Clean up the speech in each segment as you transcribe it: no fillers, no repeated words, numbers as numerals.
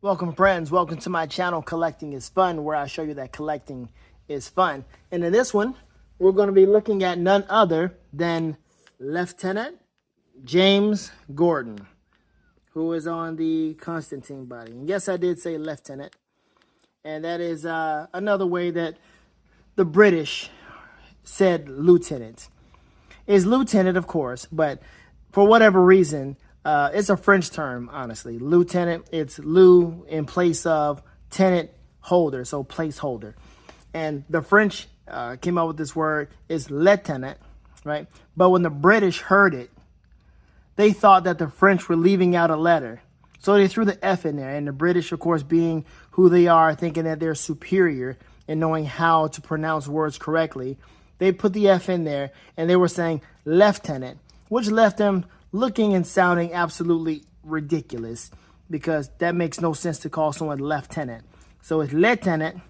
Welcome friends, welcome to my channel Collecting is Fun, where I show you that collecting is fun. And in this one, we're going to be looking at none other than Lieutenant James Gordon, who is on the Constantine body. And yes, I did say lieutenant. And that is another way that the British said lieutenant. It's lieutenant, of course, but for whatever reason, it's a French term, honestly. Lieutenant, it's lieu in place of tenant holder, so placeholder. And the French came up with this word, is lieutenant, right? But when the British heard it, they thought that the French were leaving out a letter. So they threw the F in there. And the British, of course, being who they are, thinking that they're superior in knowing how to pronounce words correctly, they put the F in there and they were saying lieutenant, which left them looking and sounding absolutely ridiculous, because that makes no sense to call someone lieutenant. So it's lieutenant,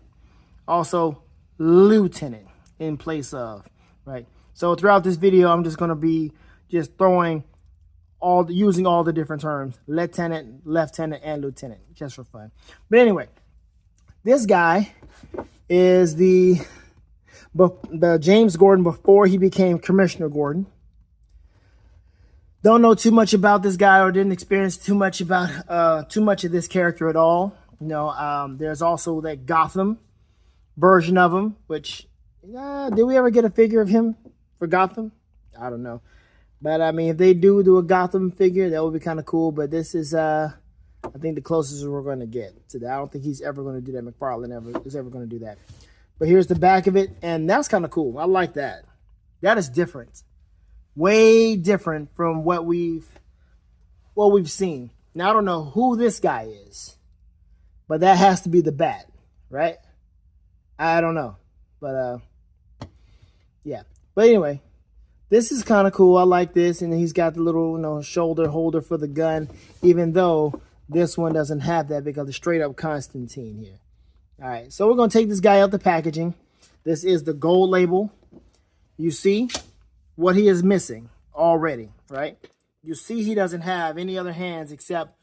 also lieutenant in place of, right? So throughout this video, I'm just going to be just using all the different terms, lieutenant, and lieutenant, just for fun. But anyway, this guy is the James Gordon before he became Commissioner Gordon. Don't know too much about this guy, or didn't experience too much of this character at all. You know, there's also that Gotham version of him, which did we ever get a figure of him for Gotham? I don't know. But I mean, if they do a Gotham figure, that would be kind of cool. But this is, I think, the closest we're going to get to that. I don't think he's ever going to do that. McFarlane is ever going to do that. But here's the back of it, and that's kind of cool. I like that. That is different, way different from what we've seen. Now I don't know who this guy is, but that has to be the Bat, right? I don't know, but yeah. But anyway. This is kind of cool. I like this. And he's got the little, shoulder holder for the gun, even though this one doesn't have that because it's straight up Constantine here. All right, so we're going to take this guy out the packaging. This is the gold label. You see what he is missing already, right? You see he doesn't have any other hands except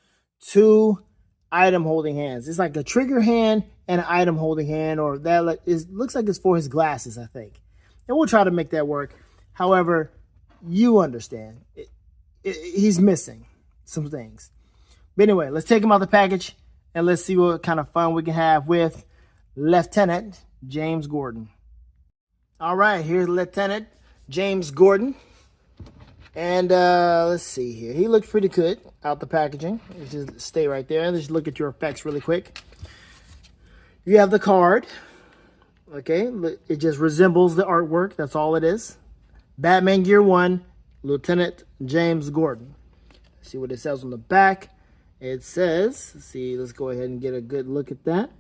2 item holding hands. It's like a trigger hand and an item holding hand, or that looks like it's for his glasses, I think. And we'll try to make that work. However, you understand, he's missing some things. But anyway, let's take him out of the package and let's see what kind of fun we can have with Lieutenant James Gordon. All right, here's Lieutenant James Gordon. And let's see here. He looks pretty good out the packaging. Let's just stay right there. Let's look at your effects really quick. You have the card. Okay, it just resembles the artwork. That's all it is. Batman Year 1, Lieutenant James Gordon. Let's see what it says on the back. It says, let's go ahead and get a good look at that.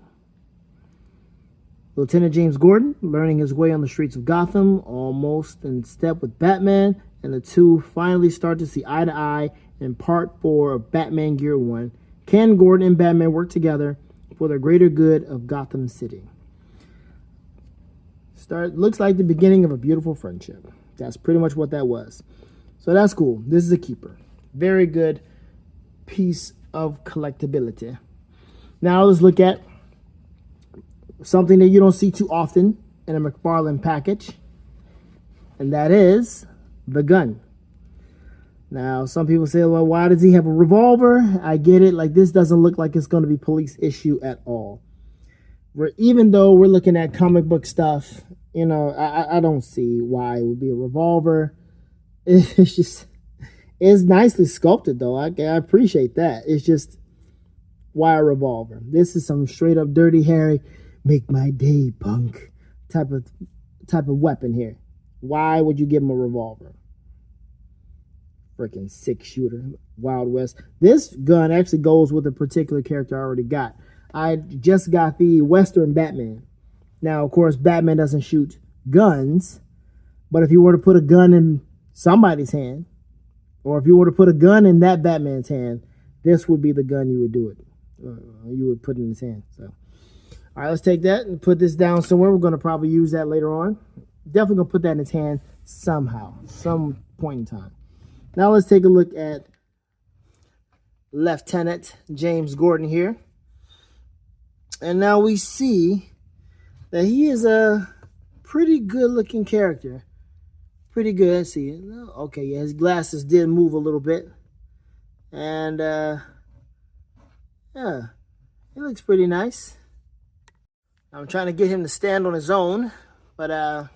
Lieutenant James Gordon, learning his way on the streets of Gotham, almost in step with Batman, and the two finally start to see eye to eye in Part 4 of Batman Year 1. Can Gordon and Batman work together for the greater good of Gotham City? Looks like the beginning of a beautiful friendship. That's pretty much what that was. So that's cool. This is a keeper. Very good piece of collectability. Now let's look at something that you don't see too often in a McFarlane package. And that is the gun. Now, some people say, well, why does he have a revolver? I get it. Like, this doesn't look like it's going to be police issue at all. Even though we're looking at comic book stuff, I don't see why it would be a revolver. It's nicely sculpted, though. I appreciate that. It's just, why a revolver? This is some straight up Dirty Harry, make my day, punk type of weapon here. Why would you give him a revolver? Freaking 6-shooter, Wild West. This gun actually goes with a particular character I already got. I just got the Western Batman. Now, of course, Batman doesn't shoot guns, but if you were to put a gun in somebody's hand, or if you were to put a gun in that Batman's hand, this would be the gun you would do it. You would put it in his hand. So, all right, let's take that and put this down somewhere. We're going to probably use that later on. Definitely going to put that in his hand somehow, some point in time. Now let's take a look at Lieutenant James Gordon here. And now we see that he is a pretty good looking character. Pretty good. Let's see. Okay, yeah, his glasses did move a little bit. And yeah, he looks pretty nice. I'm trying to get him to stand on his own, but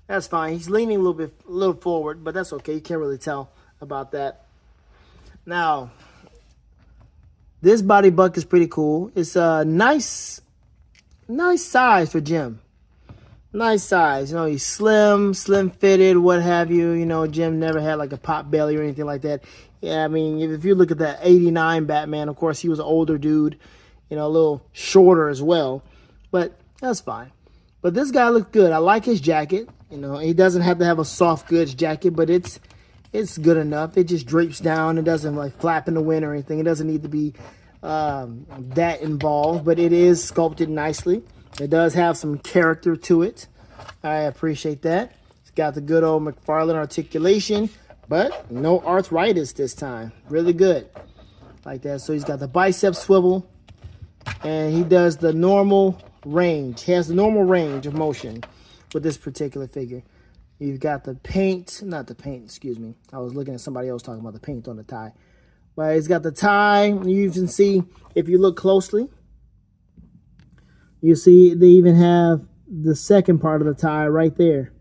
that's fine. He's leaning a little forward, but that's okay. You can't really tell about that. Now, this body buck is pretty cool. It's a nice size for Jim. Nice size. You know, he's slim fitted, what have you. You know, Jim never had like a pot belly or anything like that. Yeah, I mean, if you look at that 89 Batman, of course, he was an older dude, you know, a little shorter as well. But that's fine. But this guy looks good. I like his jacket. You know, he doesn't have to have a soft goods jacket, but it's good enough. It just drapes down. It doesn't like flap in the wind or anything. It doesn't need to be that involved, but it is sculpted nicely. It does have some character to it. I appreciate that. It's got the good old McFarlane articulation, but no arthritis this time. Really good. Like that. So he's got the bicep swivel, and he does the normal range. He has the normal range of motion with this particular figure. You've got the paint, not the paint, excuse me. I was looking at somebody else talking about the paint on the tie. But he's got the tie. You can see, if you look closely, you see they even have the second part of the tie right there.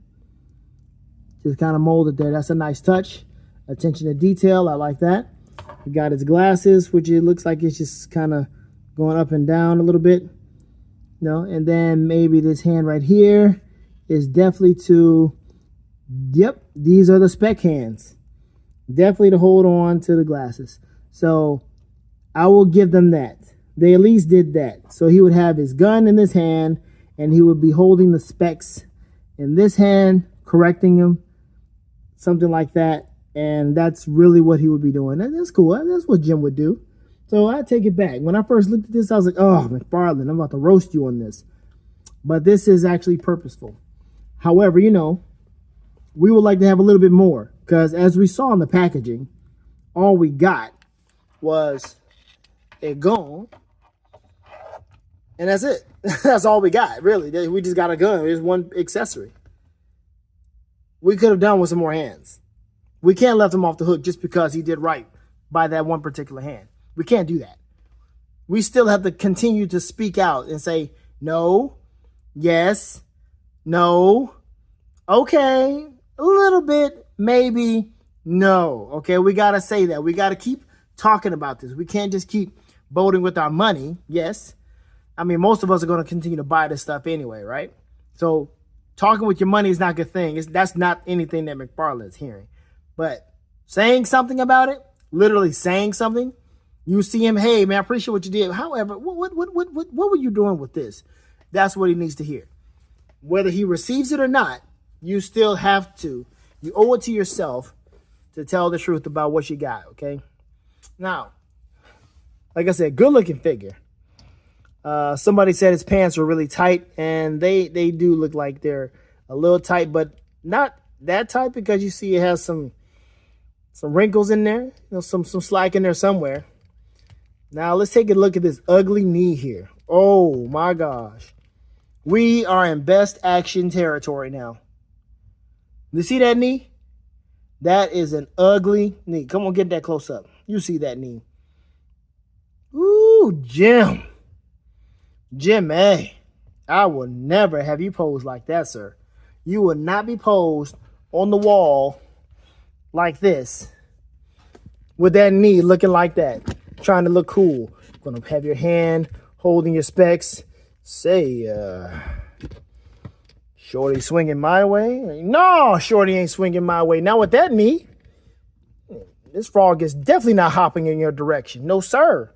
Just kind of molded there. That's a nice touch. Attention to detail. I like that. We got his glasses, which it looks like it's just kind of going up and down a little bit. You know, and then maybe this hand right here is definitely to, yep, these are the spec hands. Definitely to hold on to the glasses. So I will give them that. They at least did that. So he would have his gun in this hand, and he would be holding the specs in this hand, correcting them, something like that. And that's really what he would be doing. That's cool. That's what Jim would do. So I take it back. When I first looked at this, I was like, oh, McFarlane, I'm about to roast you on this. But this is actually purposeful. However, you know, we would like to have a little bit more, because as we saw in the packaging, all we got was a gun, and that's it. That's all we got, really. We just got a gun. There's one accessory. We could have done with some more hands. We can't let him off the hook just because he did right by that one particular hand. We can't do that. We still have to continue to speak out and say, no, yes, no, okay, a little bit, maybe, no. Okay, we got to say that. We got to keep talking about this. We can't just keep voting with our money. Yes. I mean, most of us are going to continue to buy this stuff anyway, right? So talking with your money is not a good thing. That's not anything that McFarlane is hearing. But saying something about it, literally saying something, you see him, hey, man, I appreciate what you did. However, what were you doing with this? That's what he needs to hear. Whether he receives it or not, you still have to. You owe it to yourself to tell the truth about what you got, okay? Now, like I said, good-looking figure. Somebody said his pants were really tight, and they do look like they're a little tight, but not that tight, because you see it has some wrinkles in there, you know, some slack in there somewhere. Now let's take a look at this ugly knee here. Oh my gosh. We are in best action territory now. You see that knee? That is an ugly knee. Come on, get that close up. You see that knee. Ooh, Jim. Jim, hey, I will never have you posed like that, sir. You will not be posed on the wall like this with that knee looking like that, trying to look cool. Gonna have your hand holding your specs. Say, Shorty swinging my way? No, Shorty ain't swinging my way. Now with that knee, this frog is definitely not hopping in your direction. No, sir.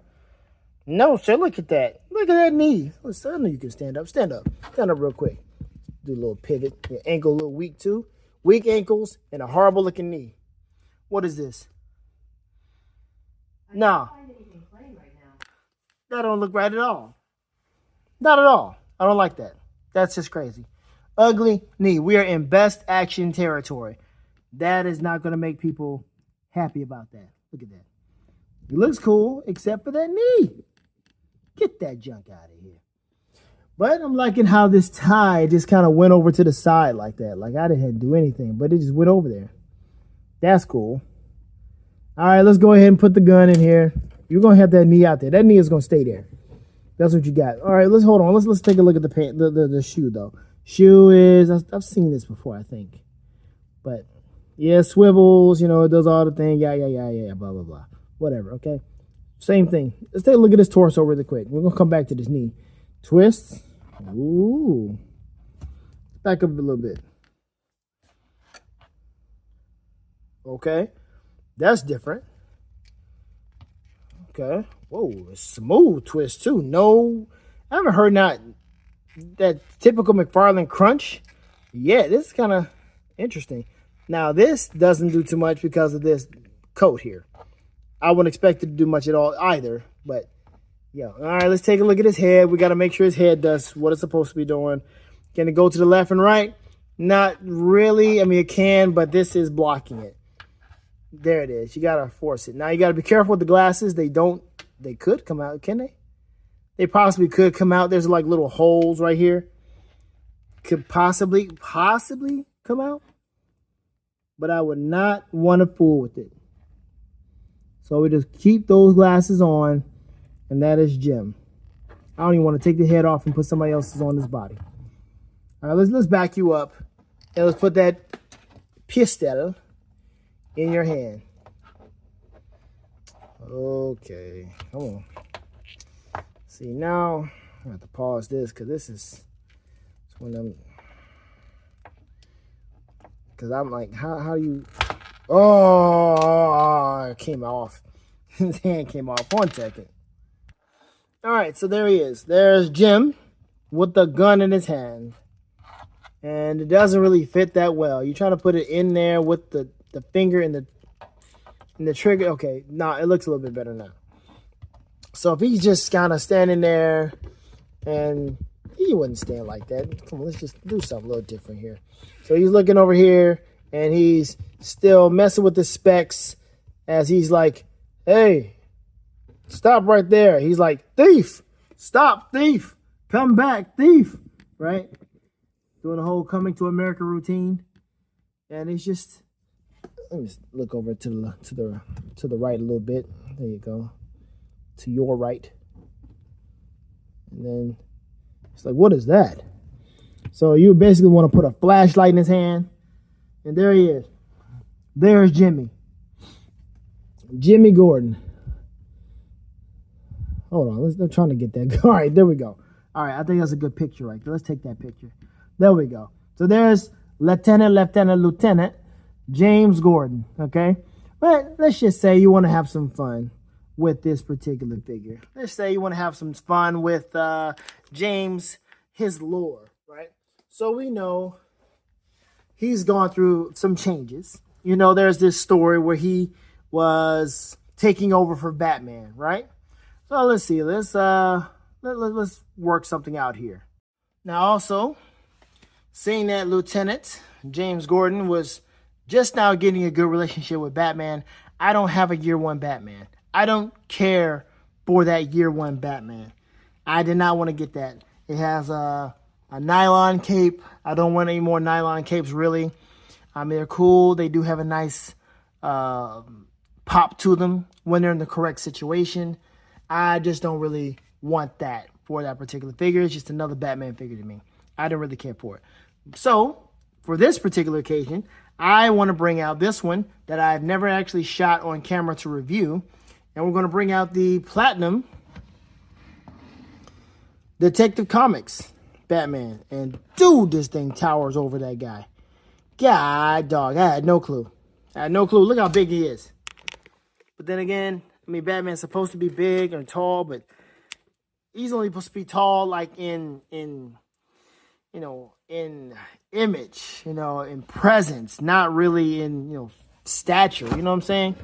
No, sir. Look at that. Look at that knee. Listen, I know you can stand up. Stand up. Stand up real quick. Do a little pivot. Your ankle a little weak too. Weak ankles and a horrible looking knee. What is this? Nah. That don't look right at all. Not at all. I don't like that. That's just crazy. Ugly knee. We are in best action territory. That is not going to make people happy about that. Look at that. It looks cool, except for that knee. Get that junk out of here. But I'm liking how this tie just kind of went over to the side like that. Like I didn't do anything, but it just went over there. That's cool. All right, let's go ahead and put the gun in here. You're going to have that knee out there. That knee is going to stay there. That's what you got. All right, let's hold on. Let's take a look at the shoe, though. Shoe is, I've seen this before, I think. But, yeah, swivels, you know, it does all the thing. Yeah, blah, blah, blah. Whatever, okay? Same thing. Let's take a look at his torso really quick. We're going to come back to this knee. Twists. Ooh. Back up a little bit. Okay. That's different. Okay. Whoa, a smooth twist too. No, I haven't heard that typical McFarlane crunch. Yeah, this is kind of interesting. Now, this doesn't do too much because of this coat here. I wouldn't expect it to do much at all either, but yeah. All right, let's take a look at his head. We got to make sure his head does what it's supposed to be doing. Can it go to the left and right? Not really. I mean, it can, but this is blocking it. There it is. You got to force it. Now, you got to be careful with the glasses. They could come out. Can they? They possibly could come out. There's like little holes right here. Could possibly come out. But I would not want to fool with it. So we just keep those glasses on. And that is Jim. I don't even want to take the head off and put somebody else's on his body. All right, let's back you up. And let's put that pistol in your hand. Okay, come on. See, now I have to pause this because this is when I'm like, how do you? Oh, it came off. His hand came off. 1 second. All right, so there he is. There's Jim with the gun in his hand, and it doesn't really fit that well. You try to put it in there with the finger and the trigger. Okay, no, it looks a little bit better now. So if he's just kind of standing there, and he wouldn't stand like that. Come on, let's just do something a little different here. So he's looking over here, and he's still messing with the specs as he's like, hey, stop right there. He's like, thief, stop, thief, come back, thief, right? Doing the whole Coming to America routine. And he's just, let me just look over to the right a little bit. There you go. To your right. And then it's like, what is that? So you basically want to put a flashlight in his hand. And there he is. There's Jimmy. Jimmy Gordon. Hold on. I'm trying to get that. All right, there we go. All right, I think that's a good picture right there. Let's take that picture. There we go. So there's Lieutenant James Gordon, okay? But let's just say you want to have some fun with this particular figure. Let's say you want to have some fun with James, his lore, right? So we know he's gone through some changes. You know, there's this story where he was taking over for Batman, right? So let's see. Let's work something out here. Now also, seeing that Lieutenant James Gordon was just now getting a good relationship with Batman, I don't have a year one Batman. I don't care for that year one Batman. I did not want to get that. It has a nylon cape. I don't want any more nylon capes, really. I mean, they're cool. They do have a nice pop to them when they're in the correct situation. I just don't really want that for that particular figure. It's just another Batman figure to me. I don't really care for it. So, for this particular occasion, I want to bring out this one that I've never actually shot on camera to review. And we're going to bring out the Platinum Detective Comics Batman. And dude, this thing towers over that guy. God, dog, I had no clue. Look how big he is. But then again, I mean, Batman's supposed to be big and tall, but he's only supposed to be tall like in image, in presence, not really in, stature, you know what I'm saying?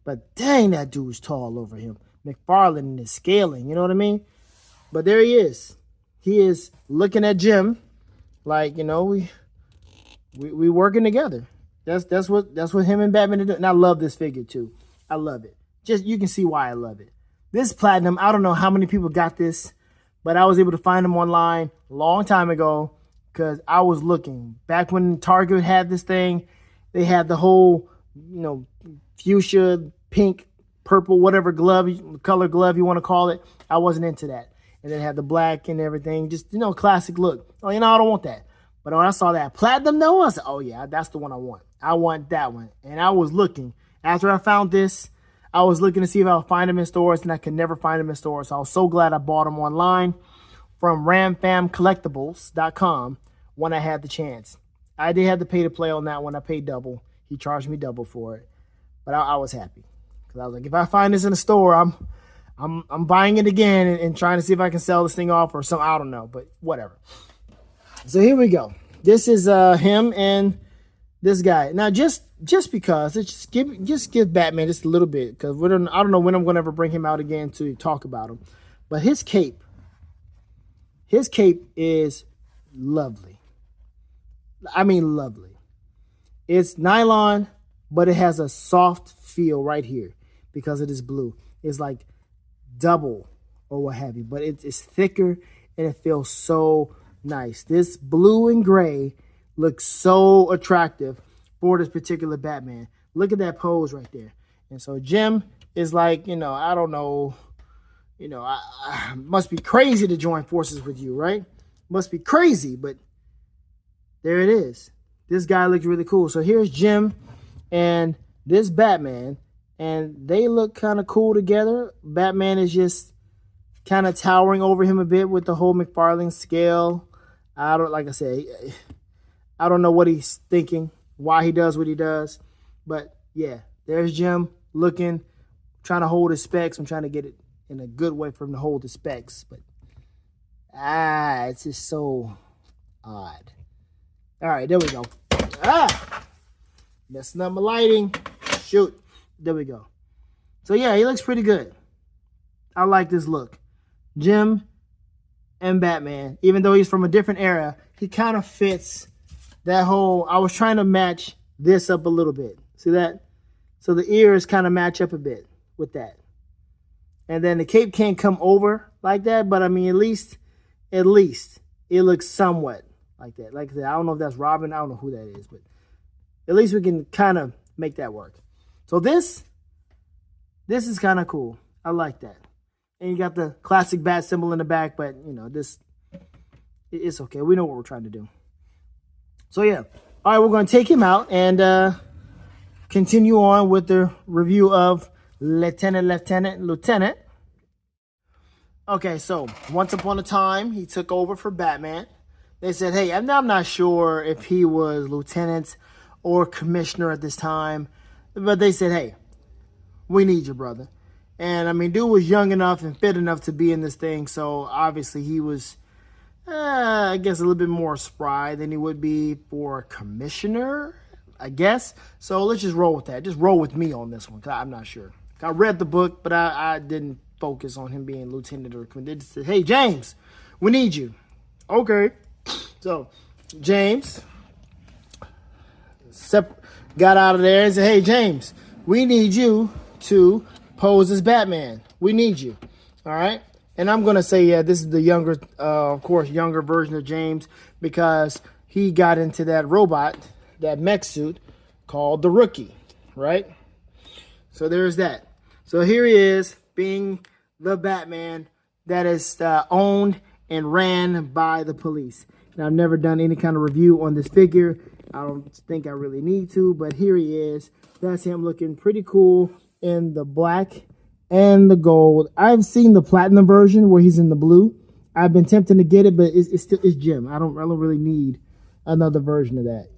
But dang, that dude's tall over him. McFarlane and his scaling, you know what I mean? But there he is. He is looking at Jim like, we working together. That's what him and Batman are doing. And I love this figure too. I love it. Just you can see why I love it. This platinum, I don't know how many people got this, but I was able to find them online a long time ago because I was looking. Back when Target had this thing, they had the whole, fuchsia, pink, purple, whatever color glove you want to call it. I wasn't into that. And then it had the black and everything, just, classic look. Oh, I don't want that. But when I saw that platinum though, I said, oh yeah, that's the one I want. I want that one. And I was looking. After I found this, I was looking to see if I would find them in stores, and I could never find them in stores. So I was so glad I bought them online from ramfamcollectibles.com when I had the chance. I did have to pay to play on that one. I paid double. He charged me double for it. But I was happy. Because I was like, if I find this in a store, I'm buying it again and trying to see if I can sell this thing off or something. I don't know, but whatever. So here we go. This is him and this guy. Now, just because, just give Batman just a little bit, because I don't know when I'm going to ever bring him out again to talk about him. But his cape is lovely. I mean, lovely. It's nylon, but it has a soft feel right here because it is blue. It's like double or what have you, but it's thicker and it feels so nice. This blue and gray looks so attractive for this particular Batman. Look at that pose right there. And so Jim is like, I don't know, I must be crazy to join forces with you, right? Must be crazy, but there it is. This guy looks really cool. So here's Jim and this Batman, and they look kind of cool together. Batman is just kind of towering over him a bit with the whole McFarlane scale. Like I say, I don't know what he's thinking, why he does what he does. But yeah, there's Jim looking, trying to hold his specs. I'm trying to get it in a good way for him to hold the specs. But it's just so odd. All right, there we go. Messing up my lighting. Shoot. There we go. So yeah, he looks pretty good. I like this look. Jim and Batman, even though he's from a different era, he kind of fits that whole. I was trying to match this up a little bit. See that? So the ears kind of match up a bit with that. And then the cape can't come over like that, but I mean, at least it looks somewhat like that. Like I said, I don't know if that's Robin. I don't know who that is, but at least we can kind of make that work. So this is kind of cool. I like that. And you got the classic bat symbol in the back, but it's okay. We know what we're trying to do. So yeah. All right, we're going to take him out and continue on with the review of Lieutenant. Okay, so once upon a time, he took over for Batman. They said, hey, I'm not sure if he was lieutenant or commissioner at this time, but they said, hey, we need you, brother. And I mean, dude was young enough and fit enough to be in this thing, so obviously he was, I guess, a little bit more spry than he would be for commissioner, I guess. So let's just roll with that. Just roll with me on this one, because I'm not sure. I read the book, but I didn't focus on him being lieutenant or commissioner. They just said, hey, James, we need you. Okay. So James got out of there and said, hey, James, we need you to pose as Batman. We need you. All right. And I'm going to say, yeah, this is the younger, of course, younger version of James, because he got into that robot, that mech suit called the Rookie. Right. So there's that. So here he is being the Batman that is owned and ran by the police. And I've never done any kind of review on this figure. I don't think I really need to, but here he is. That's him looking pretty cool in the black and the gold. I've seen the platinum version where he's in the blue. I've been tempting to get it, but it's Jim. I don't really need another version of that.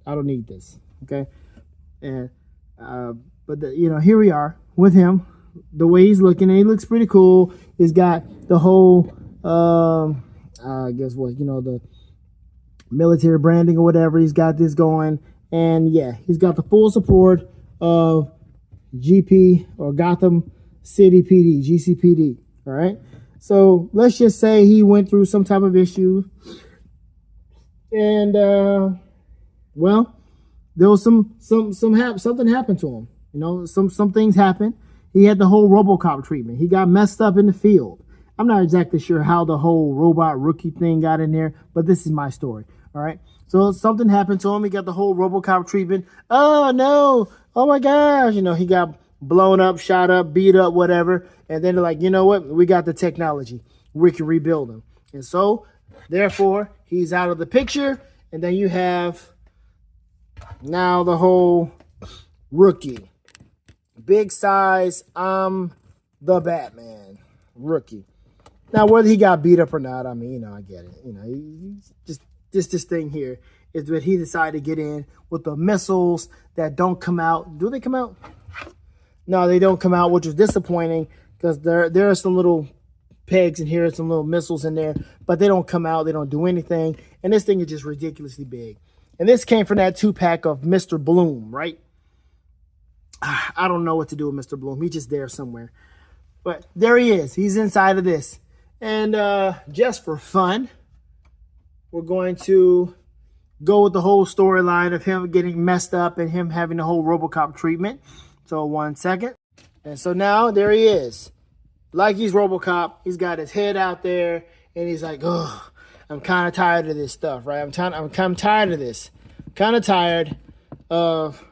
I don't need this. Okay. And here we are with him, the way he's looking, and he looks pretty cool. He's got the whole the military branding or whatever. He's got this going, and yeah, he's got the full support of GP or Gotham City PD, GCPD. All right. So let's just say he went through some type of issue, and there was something happened to him. You know, some things happened. He had the whole RoboCop treatment. He got messed up in the field. I'm not exactly sure how the whole robot rookie thing got in there, but this is my story. All right. So something happened to him. He got the whole RoboCop treatment. Oh no! Oh my gosh! You know, he got blown up, shot up, beat up, whatever. And then they're like, you know what? We got the technology. We can rebuild him. And so, therefore, he's out of the picture. And then you have now the whole rookie. Big size, I'm the Batman. Rookie. Now, whether he got beat up or not, I mean, you know, I get it. You know, he's just this thing here is that he decided to get in with the missiles that don't come out. Do they come out? No, they don't come out, which is disappointing because there are some little pegs in here, some little missiles in there, but they don't come out. They don't do anything. And this thing is just ridiculously big. And this came from that 2-pack of Mr. Bloom, right? I don't know what to do with Mr. Bloom. He's just there somewhere. But there he is. He's inside of this. And just for fun, we're going to go with the whole storyline of him getting messed up and him having the whole RoboCop treatment. So 1 second. And so now there he is. Like he's RoboCop. He's got his head out there. And he's like, oh, I'm kind of tired of this stuff, right? I'm kind of tired of this. Kind of tired of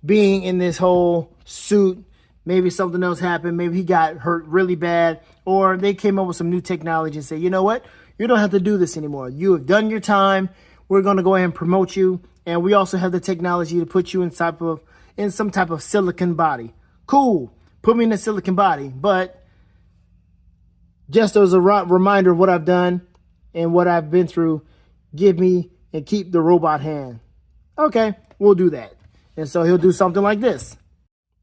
being in this whole suit. Maybe something else happened. Maybe he got hurt really bad. Or they came up with some new technology and say, you know what? You don't have to do this anymore. You have done your time. We're going to go ahead and promote you. And we also have the technology to put you in some type of silicon body. Cool. Put me in a silicon body. But just as a reminder of what I've done and what I've been through, give me and keep the robot hand. Okay, we'll do that. And so he'll do something like this.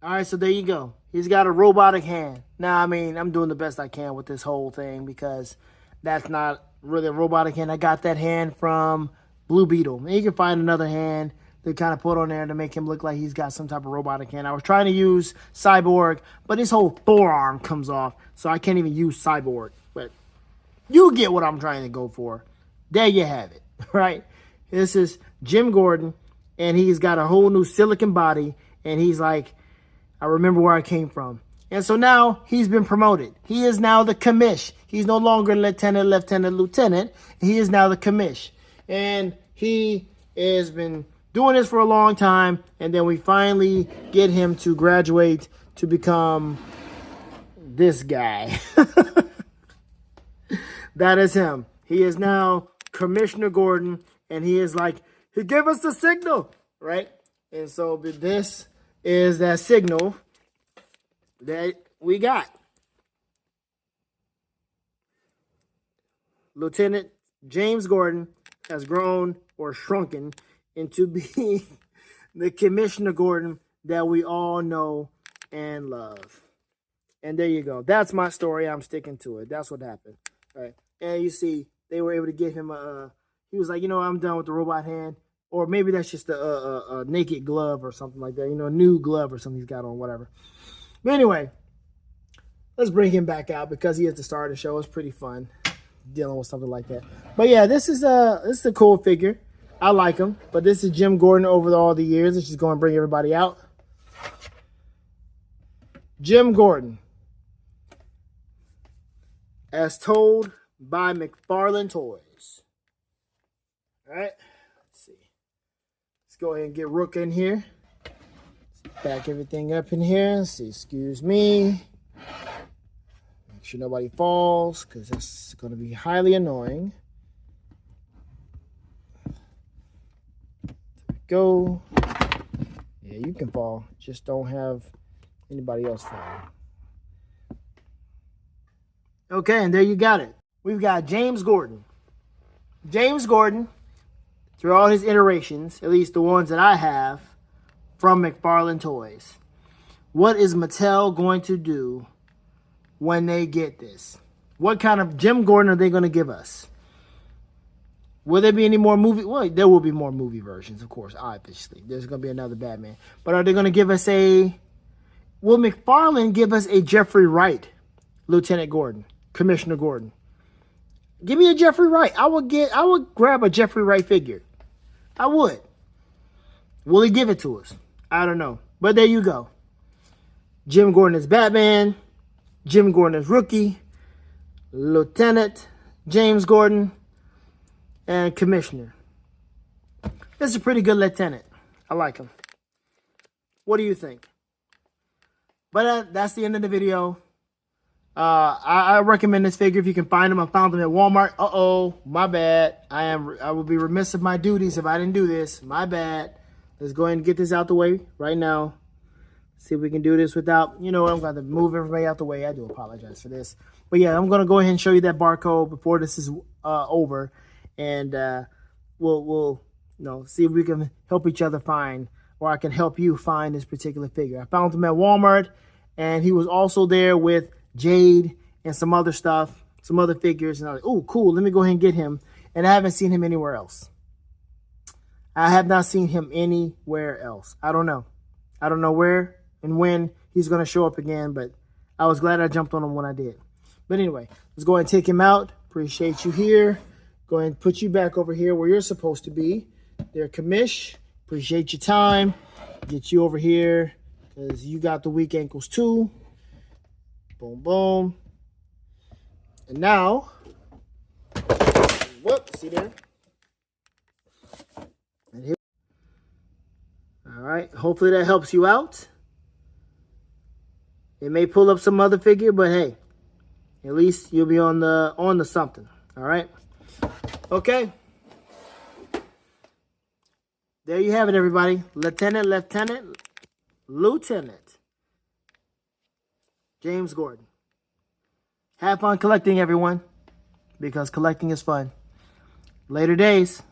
All right, so there you go. He's got a robotic hand. Now, I mean, I'm doing the best I can with this whole thing because that's not really a robotic hand. I got that hand from Blue Beetle. And you can find another hand to kind of put on there to make him look like he's got some type of robotic hand. I was trying to use Cyborg, but his whole forearm comes off, so I can't even use Cyborg. But you get what I'm trying to go for. There you have it, right? This is Jim Gordon, and he's got a whole new silicon body, and he's like, I remember where I came from. And so now he's been promoted. He is now the commish. He's no longer lieutenant. He is now the commish. And he has been doing this for a long time. And then we finally get him to graduate to become this guy. That is him. He is now Commissioner Gordon. And he is like, he gave us the signal, right? And so this is that signal that we got. Lieutenant James Gordon has grown or shrunken into being the Commissioner Gordon that we all know and love. And there you go. That's my story. I'm sticking to it. That's what happened. Right. And you see, they were able to get him he was like, you know, I'm done with the robot hand. Or maybe that's just a naked glove or something like that. You know, a new glove or something he's got on, whatever. But anyway, let's bring him back out because he is the star of the show. It's pretty fun dealing with something like that. But yeah, this is a cool figure. I like him. But this is Jim Gordon over all the years. Let's just go and bring everybody out. Jim Gordon. As told by McFarlane Toys. All right. Let's see. Let's go ahead and get Rook in here. Back everything up in here. Let's see. Excuse me. Make sure nobody falls because that's going to be highly annoying. There we go. Yeah, you can fall. Just don't have anybody else fall. Okay, and there you got it. We've got James Gordon. James Gordon, through all his iterations, at least the ones that I have, from McFarlane Toys. What is Mattel going to do when they get this? What kind of Jim Gordon are they going to give us? Will there be any more movie? Well, there will be more movie versions, of course, obviously. There's going to be another Batman. But are they going to give us will McFarlane give us a Jeffrey Wright Lieutenant Gordon, Commissioner Gordon? Give me a Jeffrey Wright. I would grab a Jeffrey Wright figure. I would. Will he give it to us? I don't know. But there you go. Jim Gordon is Batman. Jim Gordon is Rookie. Lieutenant James Gordon. And Commissioner. This is a pretty good lieutenant. I like him. What do you think? But that's the end of the video. I recommend this figure if you can find them. I found them at Walmart. My bad. I would be remiss of my duties if I didn't do this. My bad. Let's go ahead and get this out the way right now. See if we can do this without, I'm going to have to move everybody out the way. I do apologize for this. But yeah, I'm going to go ahead and show you that barcode before this is over. And we'll see if we can help each other find, or I can help you find this particular figure. I found him at Walmart, and he was also there with Jade and some other stuff, some other figures. And I was like, oh, cool. Let me go ahead and get him. And I haven't seen him anywhere else. I have not seen him anywhere else. I don't know. I don't know where and when he's going to show up again, but I was glad I jumped on him when I did. But anyway, let's go ahead and take him out. Appreciate you here. Go ahead and put you back over here where you're supposed to be. There, Commish. Appreciate your time. Get you over here because you got the weak ankles too. Boom, boom. And now, whoop, see there? And here. All right, hopefully that helps you out. It may pull up some other figure, but hey, at least you'll be on the something. All right. Okay. There you have it, everybody. Lieutenant James Gordon. Have fun collecting, everyone, because collecting is fun. Later days.